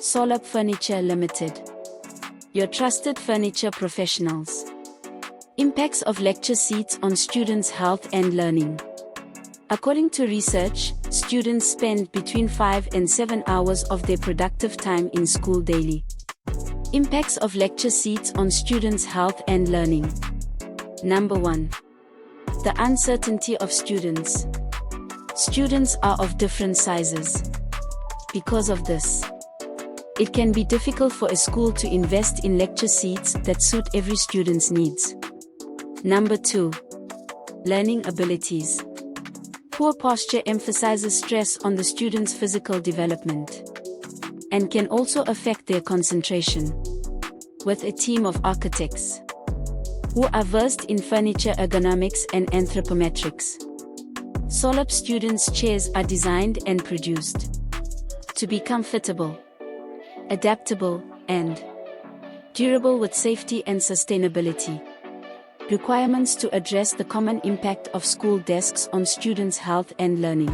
Solab Furniture Limited, your trusted furniture professionals. Impacts of lecture seats on students' health and learning. According to research, students spend between 5 and 7 hours of their productive time in school daily. Impacts of lecture seats on students' health and learning. Number 1. The uncertainty of students. Students are of different sizes. Because of this, it can be difficult for a school to invest in lecture seats that suit every student's needs. Number 2. Learning abilities. Poor posture emphasizes stress on the student's physical development and can also affect their concentration. With a team of architects who are versed in furniture ergonomics and anthropometrics, Solab students' chairs are designed and produced to be comfortable, adaptable, and durable with safety and sustainability requirements to address the common impact of school desks on students' health and learning.